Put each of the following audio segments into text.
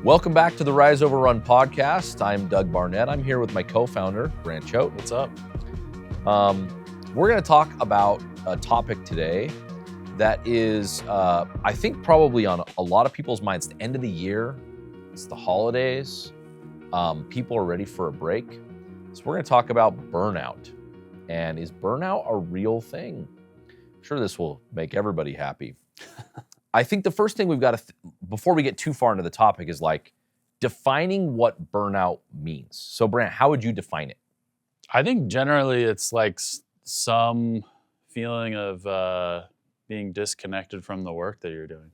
Welcome back to the Rise Over Run podcast. I'm Doug Barnett. I'm here with my co-founder, Brant. What's up? We're going to talk about a topic today that is, I think, probably on a lot of people's minds. The end of the year, it's the holidays. People are ready for a break. So we're going to talk about burnout. And is burnout a real thing? I'm sure this will make everybody happy. I think the first thing we've got to, before we get too far into the topic, is like defining what burnout means. So, Brant, how would you define it? I think generally it's like some feeling of being disconnected from the work that you're doing.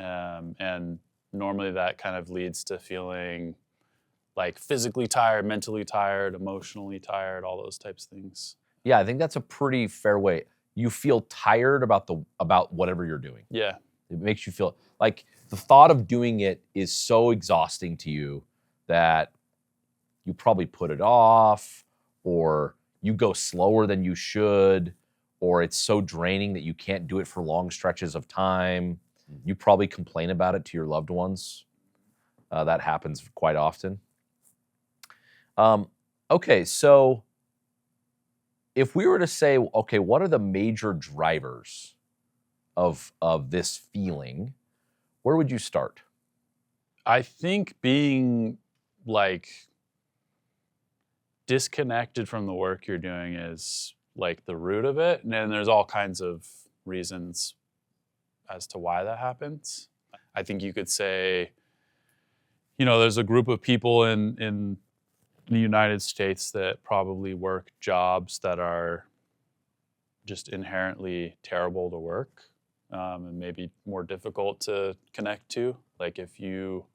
And normally that kind of leads to feeling like physically tired, mentally tired, emotionally tired, all those types of things. Yeah, I think that's a pretty fair way. You feel tired about whatever you're doing. Yeah. It makes you feel like the thought of doing it is so exhausting to you that you probably put it off, or you go slower than you should, or it's so draining that you can't do it for long stretches of time. You probably complain about it to your loved ones. That happens quite often. Okay, so if we were to say, okay, what are the major drivers of this feeling, where would you start? I think being like disconnected from the work you're doing is like the root of it. And then there's all kinds of reasons as to why that happens. I think you could say, there's a group of people in the United States that probably work jobs that are just inherently terrible to work. And maybe more difficult to connect to. Like if you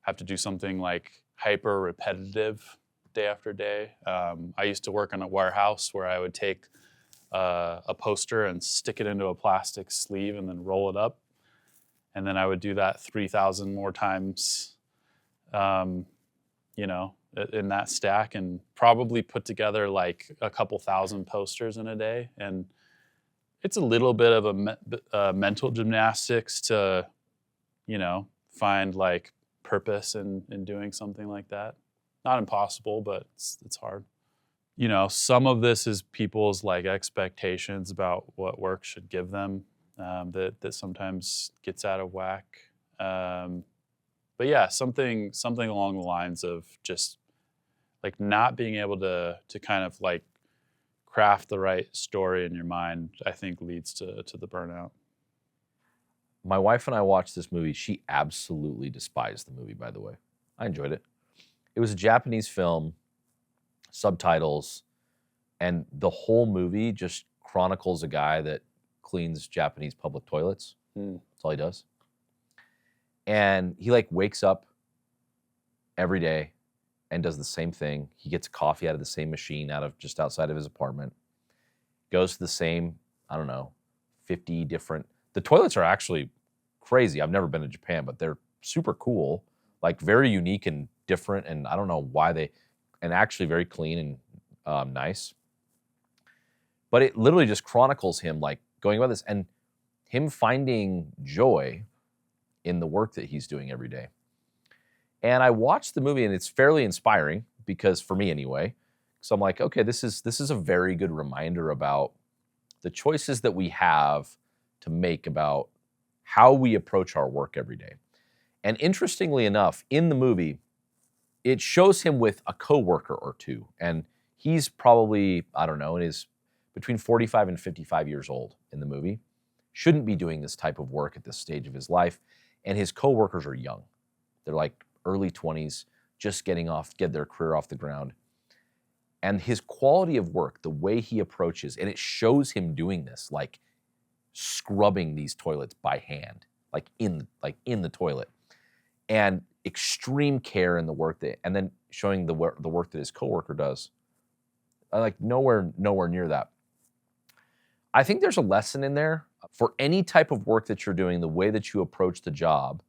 have to do something like hyper repetitive day after day. I used to work in a warehouse where I would take a poster and stick it into a plastic sleeve and then roll it up. And then I would do that 3,000 more times, in that stack, and probably put together like a couple thousand posters in a day. And it's a little bit of a mental gymnastics to, find like purpose in doing something like that. Not impossible, but it's hard. Some of this is people's like expectations about what work should give them, that sometimes gets out of whack. But yeah, something along the lines of just like not being able to kind of like craft the right story in your mind, I think leads to the burnout. My wife and I watched this movie. She absolutely despised the movie, by the way. I enjoyed it. It was a Japanese film, subtitles, and the whole movie just chronicles a guy that cleans Japanese public toilets. That's all he does. And he like wakes up every day and does the same thing. He gets coffee out of the same machine just outside of his apartment. Goes to the same, 50 different. The toilets are actually crazy. I've never been to Japan, but they're super cool, like very unique and different. And I don't know why and actually very clean and nice. But it literally just chronicles him like going about this and him finding joy in the work that he's doing every day. And I watched the movie, and it's fairly inspiring, because for me anyway. So I'm like, okay, this is a very good reminder about the choices that we have to make about how we approach our work every day. And interestingly enough, in the movie, it shows him with a coworker or two, and he's probably, between 45 and 55 years old in the movie. Shouldn't be doing this type of work at this stage of his life, and his coworkers are young. They're like early 20s, just get their career off the ground. And his quality of work, the way he approaches, and it shows him doing this, like scrubbing these toilets by hand, like in the toilet, and extreme care in the work and then showing the work that his coworker does. Like nowhere near that. I think there's a lesson in there for any type of work that you're doing, the way that you approach the job,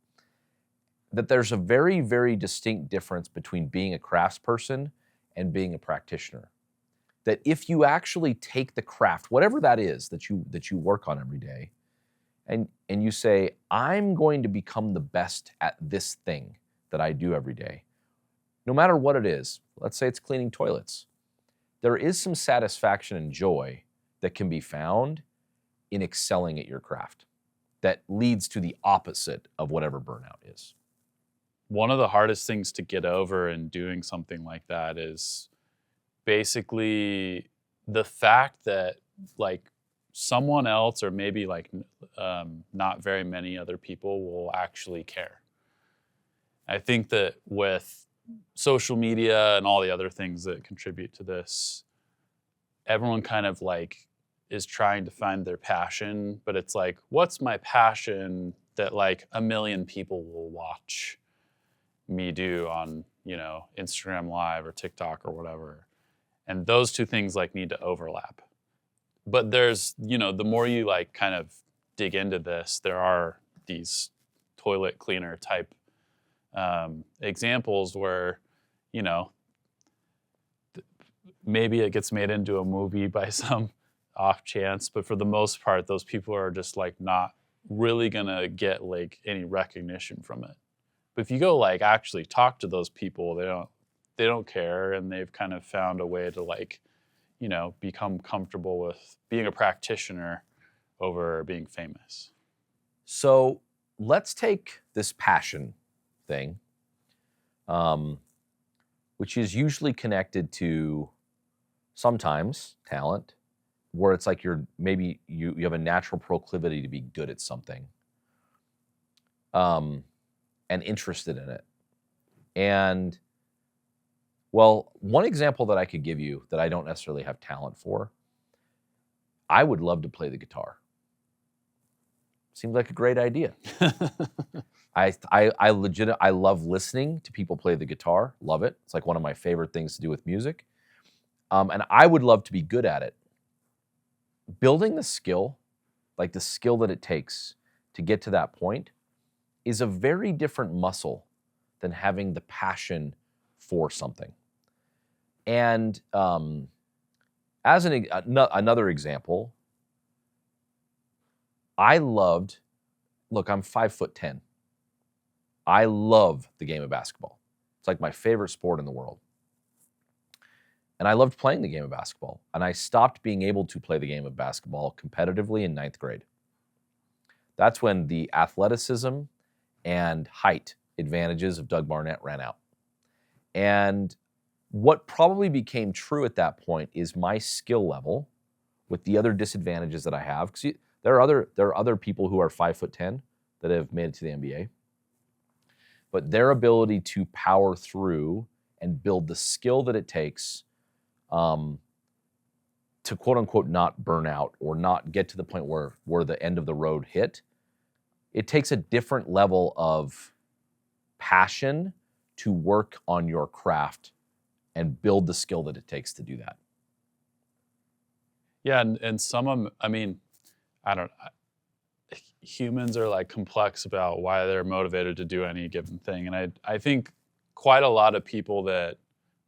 that there's a very, very distinct difference between being a craftsperson and being a practitioner. That if you actually take the craft, whatever that is that you work on every day, and you say, I'm going to become the best at this thing that I do every day, no matter what it is, let's say it's cleaning toilets, there is some satisfaction and joy that can be found in excelling at your craft that leads to the opposite of whatever burnout is. One of the hardest things to get over in doing something like that is basically the fact that like someone else or maybe like not very many other people will actually care. I think that with social media and all the other things that contribute to this, everyone kind of like is trying to find their passion, but it's like, what's my passion that like a million people will watch me do on, you know, Instagram Live or TikTok or whatever. And those two things like need to overlap. But there's, you know, the more you like kind of dig into this, there are these toilet cleaner type examples where, you know, maybe it gets made into a movie by some off chance, but for the most part, those people are just like not really gonna get like any recognition from it. But if you go like actually talk to those people, they don't care, and they've kind of found a way to like, you know, become comfortable with being a practitioner over being famous. So let's take this passion thing, which is usually connected to sometimes talent, where it's like maybe you have a natural proclivity to be good at something, and interested in it. And well, one example that I could give you that I don't necessarily have talent for, I would love to play the guitar. Seems like a great idea. I love listening to people play the guitar. Love it. It's like one of my favorite things to do with music. And I would love to be good at it. Building the skill, like the skill that it takes to get to that point, is a very different muscle than having the passion for something. And as another example, I'm 5'10". I love the game of basketball. It's like my favorite sport in the world. And I loved playing the game of basketball. And I stopped being able to play the game of basketball competitively in 9th grade. That's when the athleticism and height advantages of Doug Barnett ran out. And what probably became true at that point is my skill level with the other disadvantages that I have. Because there are other people who are 5'10" that have made it to the NBA. But their ability to power through and build the skill that it takes to quote unquote not burn out or not get to the point where the end of the road hit, it takes a different level of passion to work on your craft and build the skill that it takes to do that. Yeah, and some of them, I mean, humans are like complex about why they're motivated to do any given thing. And I think quite a lot of people that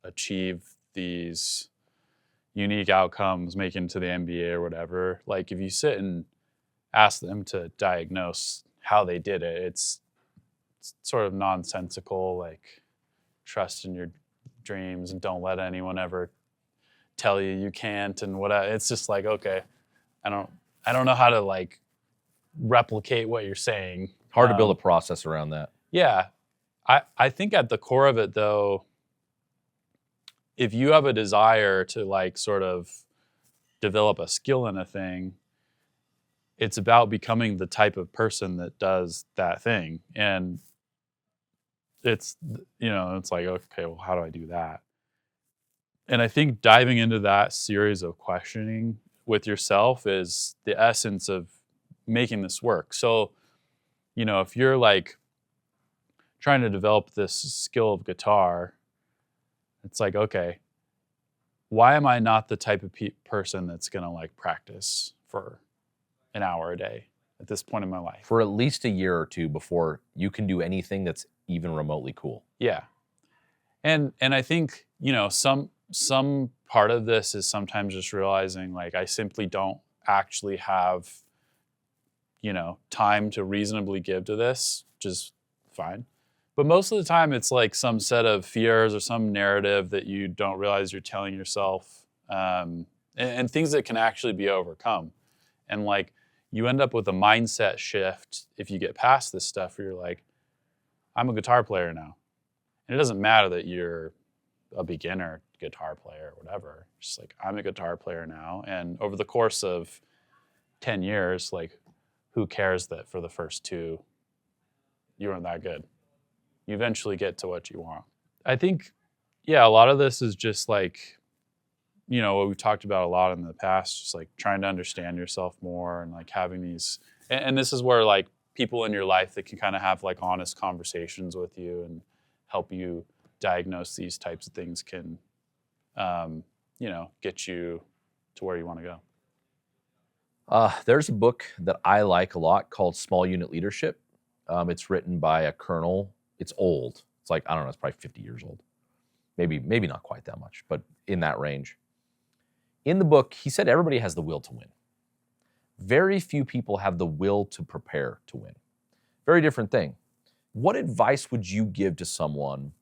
achieve these unique outcomes, making it to the NBA or whatever, like if you sit and ask them to diagnose how they did it, it's sort of nonsensical, like trust in your dreams and don't let anyone ever tell you can't and whatever. It's just like, okay, I don't know how to like replicate what you're saying. Hard to build a process around that. Yeah. I think at the core of it though, if you have a desire to like sort of develop a skill in a thing, it's about becoming the type of person that does that thing. And it's, you know, it's like, okay, well, how do I do that? And I think diving into that series of questioning with yourself is the essence of making this work. So, you know, if you're like trying to develop this skill of guitar, it's like, okay, why am I not the type of person that's going to like practice for an hour a day at this point in my life? For at least a year or two before you can do anything that's even remotely cool. Yeah. And I think, you know, some part of this is sometimes just realizing like I simply don't actually have, you know, time to reasonably give to this, which is fine. But most of the time, it's like some set of fears or some narrative that you don't realize you're telling yourself, and things that can actually be overcome. And like you end up with a mindset shift if you get past this stuff where you're like, I'm a guitar player now. And it doesn't matter that you're a beginner guitar player or whatever. It's just like, I'm a guitar player now. And over the course of 10 years, like, who cares that for the first two, you weren't that good? You eventually get to what you want. I think, yeah, a lot of this is just like, what we've talked about a lot in the past, just like trying to understand yourself more and like having these, and this is where like people in your life that can kind of have like honest conversations with you and help you diagnose these types of things can, get you to where you want to go. There's a book that I like a lot called Small Unit Leadership. It's written by a colonel. It's old. It's like, I don't know, it's probably 50 years old. Maybe not quite that much, but in that range. In the book, he said everybody has the will to win. Very few people have the will to prepare to win. Very different thing. What advice would you give to someone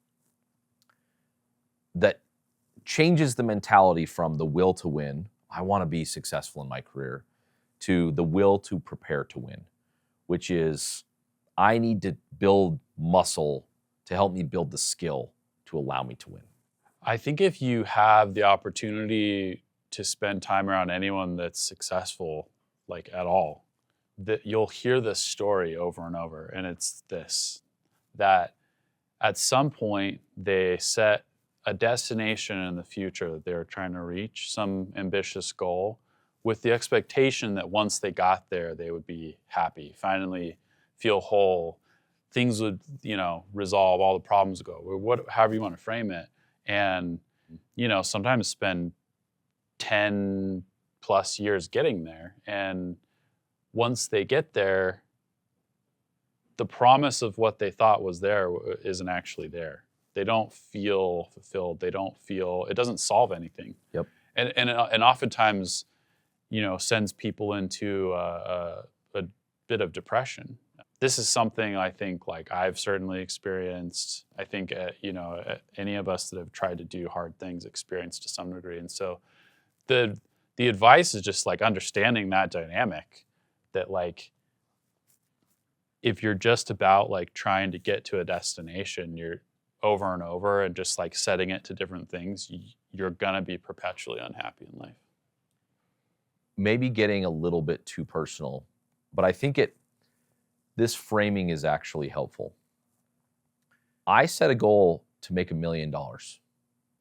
that changes the mentality from the will to win, I want to be successful in my career, to the will to prepare to win, which is I need to build muscle to help me build the skill to allow me to win? I think if you have the opportunity to spend time around anyone that's successful, like at all, that you'll hear this story over and over. And it's this, that at some point they set a destination in the future that they're trying to reach, some ambitious goal, with the expectation that once they got there, they would be happy, finally feel whole, things would, resolve, all the problems go, however you want to frame it. And, sometimes spend 10 plus years getting there. And once they get there, the promise of what they thought was there isn't actually there. They don't feel fulfilled. It doesn't solve anything. Yep. And oftentimes, sends people into a bit of depression. This is something I think like I've certainly experienced. I think, any of us that have tried to do hard things experienced to some degree. And so the advice is just like understanding that dynamic, that like, if you're just about like trying to get to a destination, you're over and over and just like setting it to different things, you're gonna be perpetually unhappy in life. Maybe getting a little bit too personal, but I think this framing is actually helpful. I set a goal to make $1 million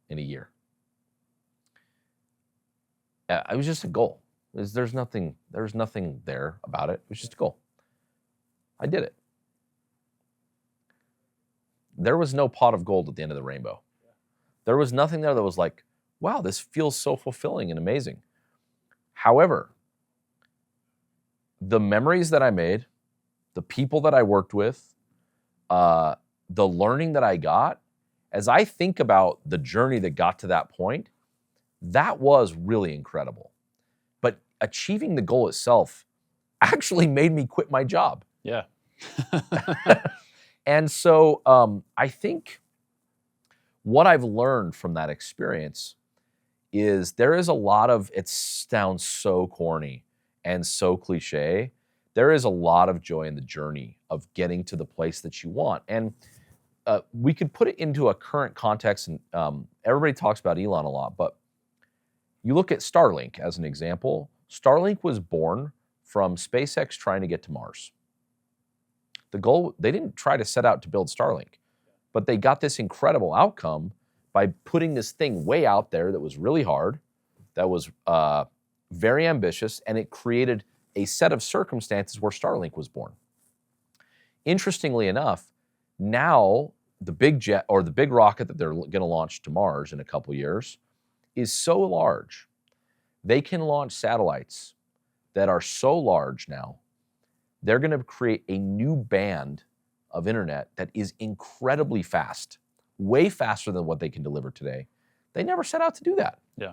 in a year. It was just a goal. There's nothing there about it. It was just a goal. I did it. There was no pot of gold at the end of the rainbow. There was nothing there that was like, wow, this feels so fulfilling and amazing. However, the memories that I made, the people that I worked with, the learning that I got, as I think about the journey that got to that point, that was really incredible. But achieving the goal itself actually made me quit my job. Yeah. And so I think what I've learned from that experience is there is a lot of, it sounds so corny and so cliche, there is a lot of joy in the journey of getting to the place that you want. And we could put it into a current context, and everybody talks about Elon a lot, but you look at Starlink as an example. Starlink was born from SpaceX trying to get to Mars. The goal, they didn't try to set out to build Starlink, but they got this incredible outcome by putting this thing way out there that was really hard, that was very ambitious, and it created a set of circumstances where Starlink was born. Interestingly enough, now the big jet or the big rocket that they're going to launch to Mars in a couple years is so large, they can launch satellites that are so large now, they're going to create a new band of internet that is incredibly fast, way faster than what they can deliver today. They never set out to do that. Yeah.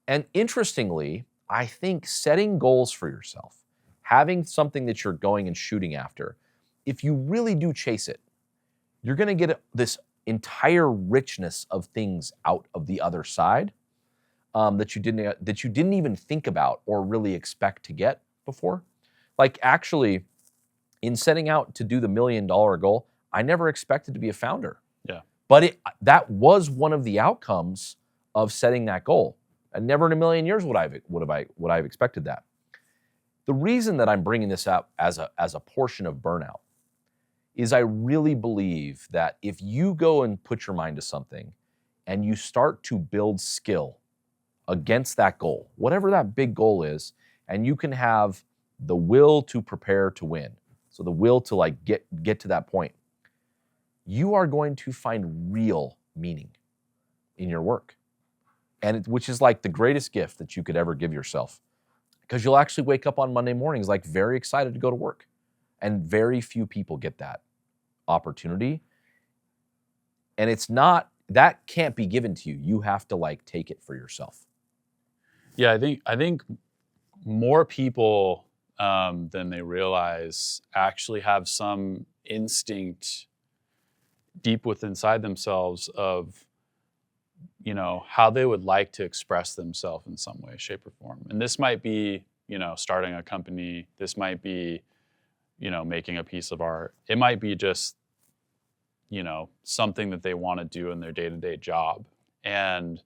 And interestingly, I think setting goals for yourself, having something that you're going and shooting after, if you really do chase it, you're going to get this entire richness of things out of the other side that you didn't even think about or really expect to get before. Like actually, in setting out to do the $1 million goal, I never expected to be a founder. Yeah. But that was one of the outcomes of setting that goal. And never in a million years would I have expected that. The reason that I'm bringing this up as a portion of burnout is I really believe that if you go and put your mind to something and you start to build skill against that goal, whatever that big goal is, and you can have the will to prepare to win, so the will to like get to that point, you are going to find real meaning in your work. And which is like the greatest gift that you could ever give yourself. Because you'll actually wake up on Monday mornings like very excited to go to work. And very few people get that opportunity. And that can't be given to you. You have to like take it for yourself. Yeah, I think more people than they realize actually have some instinct deep within inside themselves of, you know, how they would like to express themselves in some way, shape, or form. And this might be, you know, starting a company. This might be, you know, making a piece of art. It might be just, you know, something that they want to do in their day-to-day job. And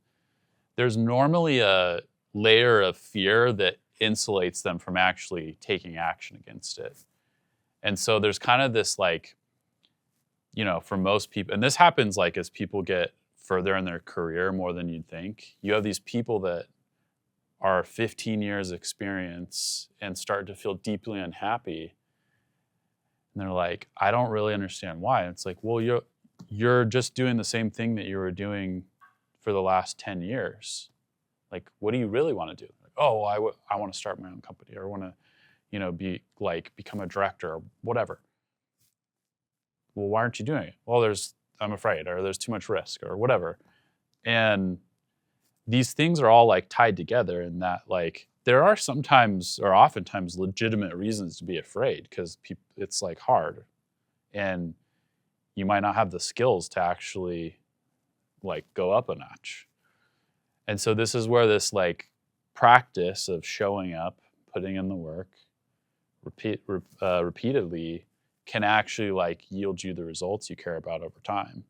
there's normally a layer of fear that insulates them from actually taking action against it. And so there's kind of this like, you know, for most people, and this happens like as people get further in their career more than you'd think, you have these people that are 15 years experience and start to feel deeply unhappy. And they're like, I don't really understand why. And it's like, well, you're just doing the same thing that you were doing for the last 10 years. Like, what do you really want to do? Like, oh, well, I want to start my own company, or I want to, you know, become a director or whatever. Well, why aren't you doing it? Well, I'm afraid, or there's too much risk, or whatever. And these things are all like tied together in that like there are sometimes or oftentimes legitimate reasons to be afraid because it's like hard, and you might not have the skills to actually like go up a notch. And so this is where this like practice of showing up, putting in the work, repeatedly can actually like yield you the results you care about over time.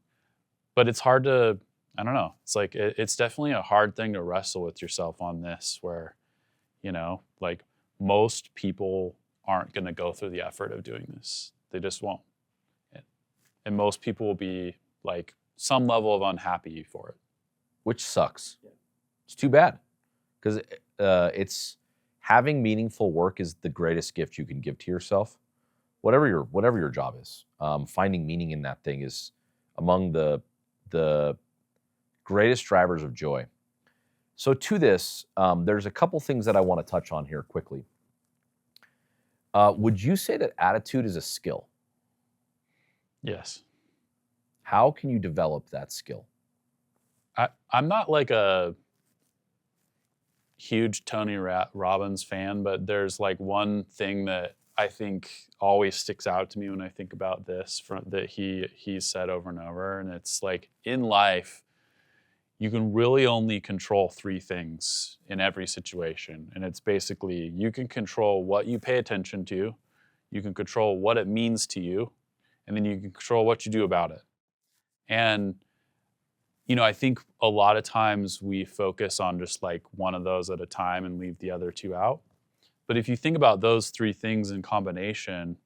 But it's hard to, I don't know, it's like, it's definitely a hard thing to wrestle with yourself on this where, you know, like most people aren't going to go through the effort of doing this. They just won't. And most people will be like some level of unhappy for it. Which sucks. Yeah. It's too bad. Because it's having meaningful work is the greatest gift you can give to yourself. Whatever your job is, finding meaning in that thing is among the greatest drivers of joy. So to this, there's a couple things that I want to touch on here quickly. Would you say that attitude is a skill? Yes. How can you develop that skill? I'm not like a huge Tony Robbins fan, but there's like one thing that I think always sticks out to me when I think about this that he's said over and over. And it's like in life, you can really only control 3 things in every situation. And it's basically, you can control what you pay attention to, you can control what it means to you, and then you can control what you do about it. And, you know, I think a lot of times we focus on just like one of those at a time and leave the other 2 out. But if you think about those 3 things in combination,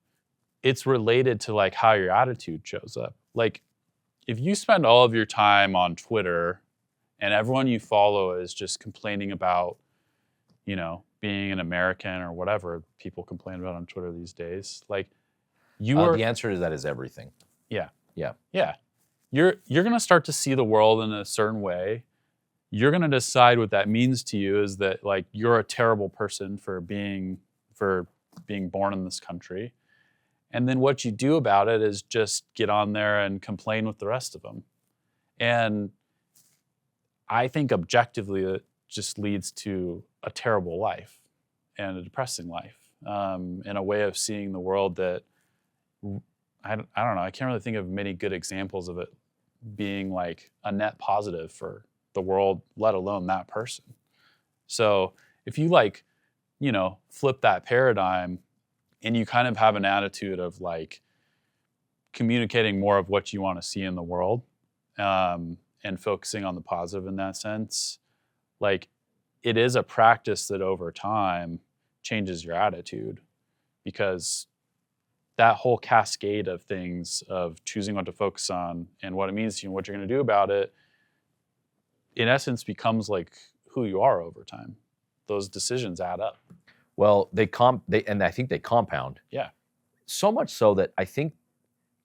it's related to like how your attitude shows up. Like if you spend all of your time on Twitter and everyone you follow is just complaining about, you know, being an American or whatever people complain about on Twitter these days, like the answer to that is everything. Yeah. Yeah. Yeah. You're going to start to see the world in a certain way. You're going to decide what that means to you is that like you're a terrible person for being born in this country. And then what you do about it is just get on there and complain with the rest of them. And I think objectively it just leads to a terrible life and a depressing life, and a way of seeing the world that I don't know. I can't really think of many good examples of it being like a net positive for the world, let alone that person. So if you like, flip that paradigm and you kind of have an attitude of like communicating more of what you want to see in the world, and focusing on the positive in that sense, like it is a practice that over time changes your attitude, because that whole cascade of things of choosing what to focus on and what it means to you and what you're going to do about it, in essence, becomes like who you are over time. Those decisions add up. Well, and I think they compound. Yeah. So much so that I think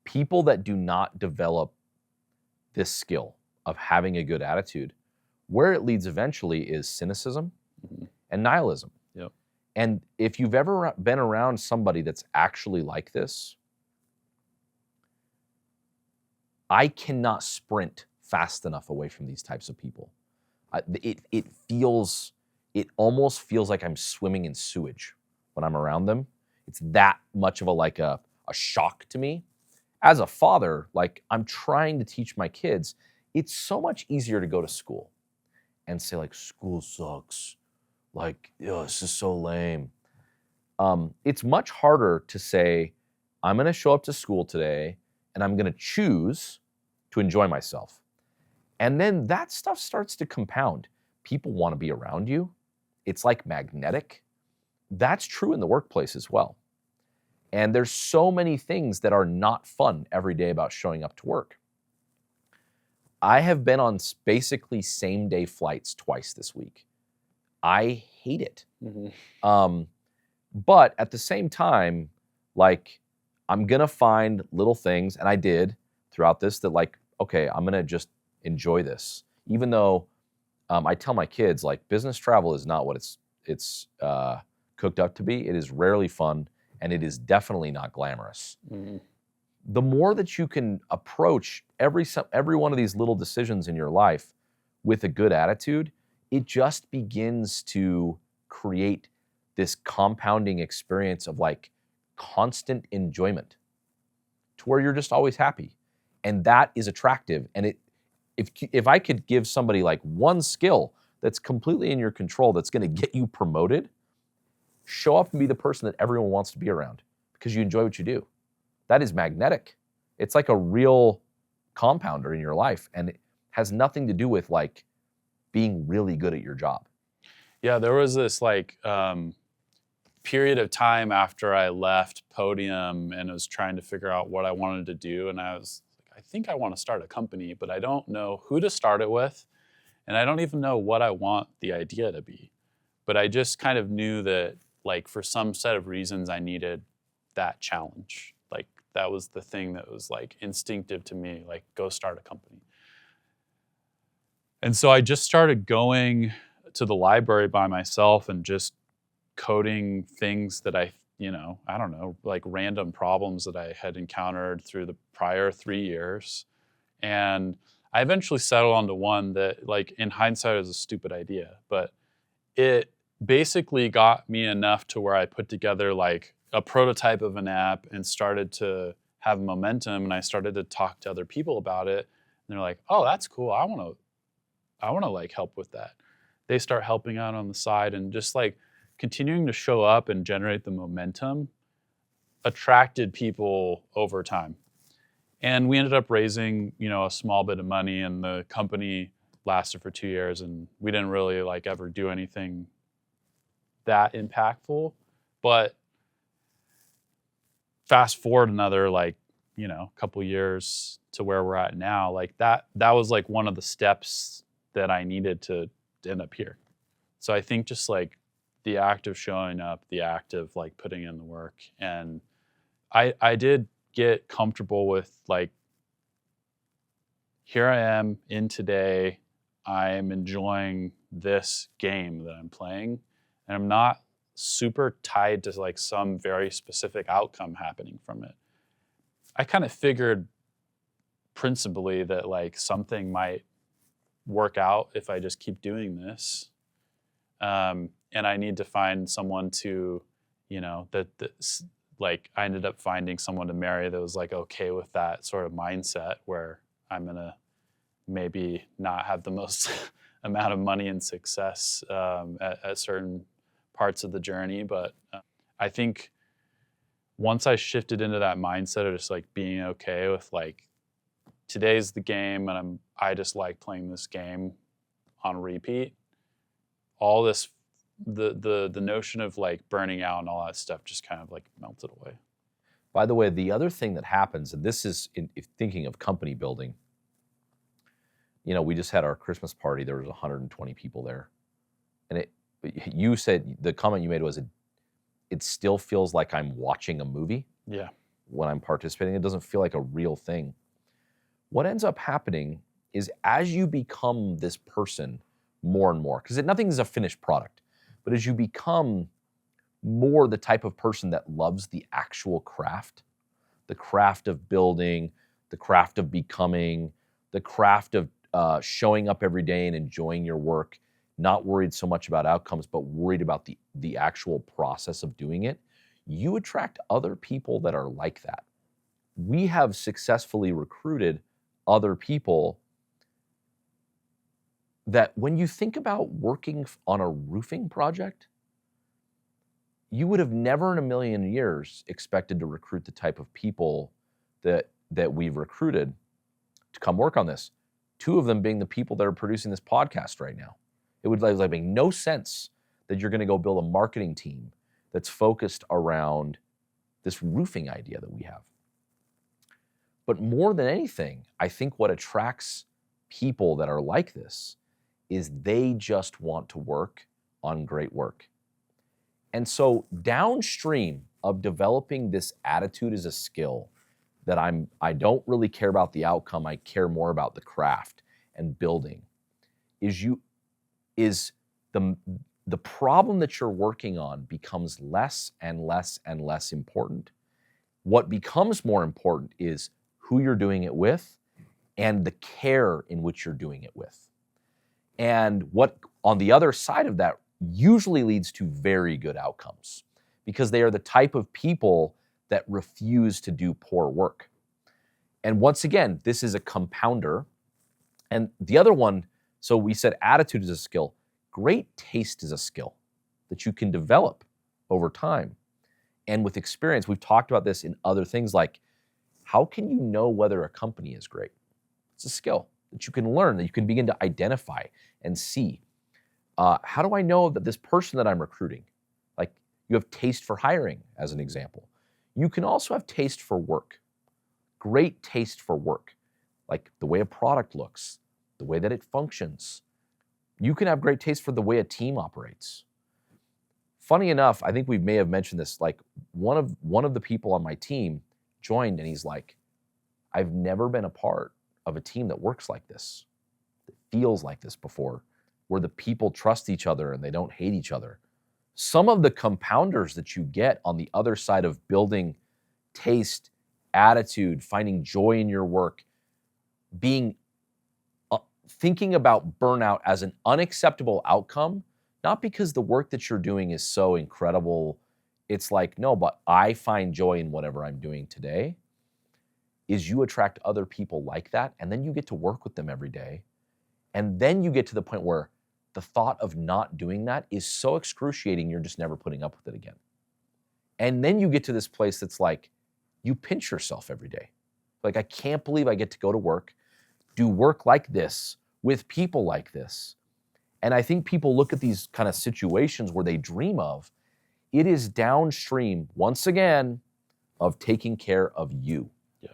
people that do not develop this skill of having a good attitude, where it leads eventually is cynicism and nihilism. Yep. And if you've ever been around somebody that's actually like this, I cannot sprint fast enough away from these types of people. It almost feels like I'm swimming in sewage when I'm around them. It's that much of a shock to me. As a father, like I'm trying to teach my kids, it's so much easier to go to school and say like, school sucks. Like, this is so lame. It's much harder to say, I'm going to show up to school today and I'm going to choose to enjoy myself. And then that stuff starts to compound. People want to be around you. It's like magnetic. That's true in the workplace as well. And there's so many things that are not fun every day about showing up to work. I have been on basically same-day flights twice this week. I hate it. Mm-hmm. But at the same time, like, I'm going to find little things, and I did throughout this, that like, okay, I'm going to just enjoy this. Even though I tell my kids, like, business travel is not what it's cooked up to be. It is rarely fun, and it is definitely not glamorous. Mm-hmm. The more that you can approach every one of these little decisions in your life with a good attitude, it just begins to create this compounding experience of like constant enjoyment to where you're just always happy. And that is attractive. And if I could give somebody like one skill that's completely in your control that's going to get you promoted, show up and be the person that everyone wants to be around because you enjoy what you do. That is magnetic. It's like a real compounder in your life, and it has nothing to do with like being really good at your job. Yeah, there was this like period of time after I left Podium and was trying to figure out what I wanted to do, and I was like, I think I want to start a company, but I don't know who to start it with, and I don't even know what I want the idea to be. But I just kind of knew that like for some set of reasons I needed that challenge. Like that was the thing that was like instinctive to me, like go start a company. And so I just started going to the library by myself and just coding things that I don't know, like random problems that I had encountered through the prior 3 years. And I eventually settled onto one that like in hindsight is a stupid idea, but it basically got me enough to where I put together like a prototype of an app and started to have momentum, and I started to talk to other people about it, and they're like, oh, that's cool. I want to like help with that. They start helping out on the side, and just like continuing to show up and generate the momentum attracted people over time. And we ended up raising, a small bit of money, and the company lasted for 2 years, and we didn't really like ever do anything that impactful. But fast forward another couple years to where we're at now, like that was like one of the steps that I needed to end up here. So I think just like the act of showing up, the act of like putting in the work, and I did get comfortable with like, here I am in today, I'm enjoying this game that I'm playing, and I'm not super tied to like some very specific outcome happening from it. I kind of figured principally that like something might work out if I just keep doing this. And I need to find someone to, like I ended up finding someone to marry that was like okay with that sort of mindset where I'm gonna maybe not have the most amount of money and success at certain parts of the journey. But I think once I shifted into that mindset of just like being okay with like today's the game and I just like playing this game on repeat, all this the notion of like burning out and all that stuff just kind of like melted away. By the way, the other thing that happens, and this is if thinking of company building, we just had our Christmas party. There was 120 people there. And you said, the comment you made was, it still feels like I'm watching a movie. Yeah. When I'm participating. It doesn't feel like a real thing. What ends up happening is as you become this person more and more, because nothing is a finished product, but as you become more the type of person that loves the actual craft, the craft of building, the craft of becoming, the craft of showing up every day and enjoying your work, not worried so much about outcomes, but worried about the actual process of doing it, you attract other people that are like that. We have successfully recruited other people that when you think about working on a roofing project, you would have never in a million years expected to recruit the type of people that we've recruited to come work on this. 2 of them being the people that are producing this podcast right now. It would make no sense that you're going to go build a marketing team that's focused around this roofing idea that we have. But more than anything, I think what attracts people that are like this is they just want to work on great work. And so downstream of developing this attitude as a skill that I don't really care about the outcome, I care more about the craft and building, is the problem that you're working on becomes less and less and less important. What becomes more important is who you're doing it with and the care in which you're doing it with. And what on the other side of that usually leads to very good outcomes because they are the type of people that refuse to do poor work. And once again, this is a compounder. And the other one, so we said attitude is a skill. Great taste is a skill that you can develop over time. And with experience, we've talked about this in other things like, how can you know whether a company is great? It's a skill that you can learn, that you can begin to identify and see. How do I know that this person that I'm recruiting, like you have taste for hiring as an example. You can also have taste for work, great taste for work, like the way a product looks, the way that it functions. You can have great taste for the way a team operates. Funny enough, I think we may have mentioned this, like one of the people on my team joined and he's like, I've never been a part of a team that works like this, that feels like this before, where the people trust each other and they don't hate each other. Some of the compounders that you get on the other side of building taste, attitude, finding joy in your work, thinking about burnout as an unacceptable outcome, not because the work that you're doing is so incredible. It's like, no, but I find joy in whatever I'm doing today, is you attract other people like that, and then you get to work with them every day. And then you get to the point where the thought of not doing that is so excruciating, you're just never putting up with it again. And then you get to this place that's like, you pinch yourself every day. Like, I can't believe I get to go to work, do work like this, with people like this. And I think people look at these kind of situations where they dream of, it is downstream, once again, of taking care of you. Yeah.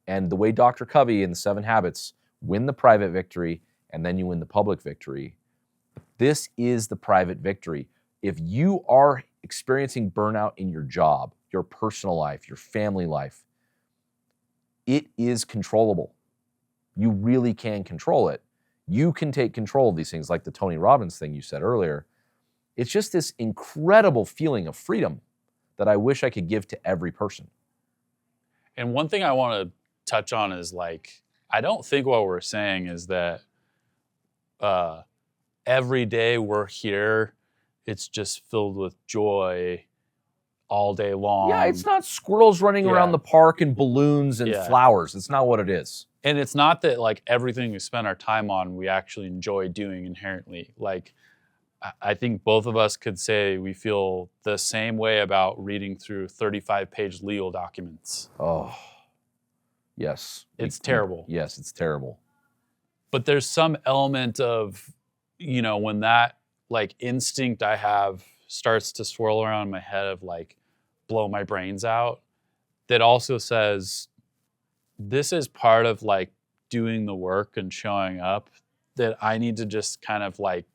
And the way Dr. Covey in the 7 Habits win the private victory, and then you win the public victory. This is the private victory. If you are experiencing burnout in your job, your personal life, your family life, it is controllable. You really can control it. You can take control of these things, like the Tony Robbins thing you said earlier. It's just this incredible feeling of freedom that I wish I could give to every person. And one thing I want to touch on is like, I don't think what we're saying is that every day we're here, it's just filled with joy all day long. Yeah, it's not squirrels running around the park and balloons and flowers. It's not what it is. And it's not that like everything we spend our time on, we actually enjoy doing inherently. Like, I think both of us could say we feel the same way about reading through 35-page legal documents. Oh, yes. It's terrible. Yes, it's terrible. But there's some element of, you know, when that like instinct I have starts to swirl around in my head of like blow my brains out, that also says this is part of like doing the work and showing up, that I need to just kind of like,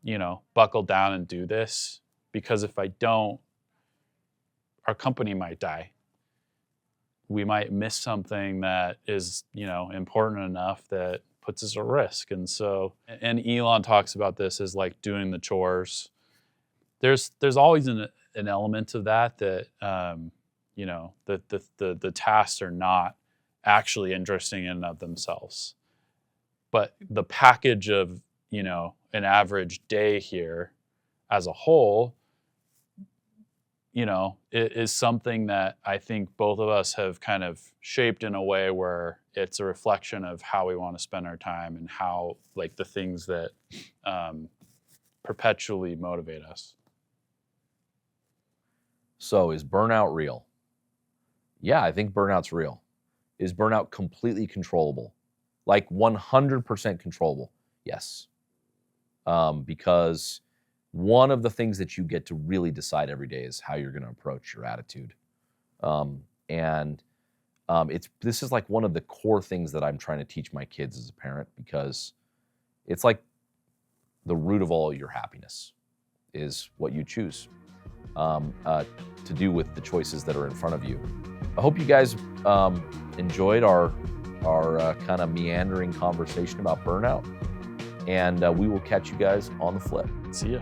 you know, buckle down and do this, because if I don't, our company might die. We might miss something that is, you know, important enough that puts us at risk. And so, and Elon talks about this as like doing the chores. There's always an element of that, you know, the tasks are not actually interesting in and of themselves. But the package of, you know, an average day here as a whole, you know, it is something that I think both of us have kind of shaped in a way where it's a reflection of how we want to spend our time and how, like, the things that perpetually motivate us. So is burnout real? Yeah, I think burnout's real. Is burnout completely controllable? Like 100% controllable? Yes. Because one of the things that you get to really decide every day is how you're going to approach your attitude. This is like one of the core things that I'm trying to teach my kids as a parent, because it's like the root of all your happiness is what you choose to do with the choices that are in front of you. I hope you guys enjoyed our kind of meandering conversation about burnout, and we will catch you guys on the flip. See ya.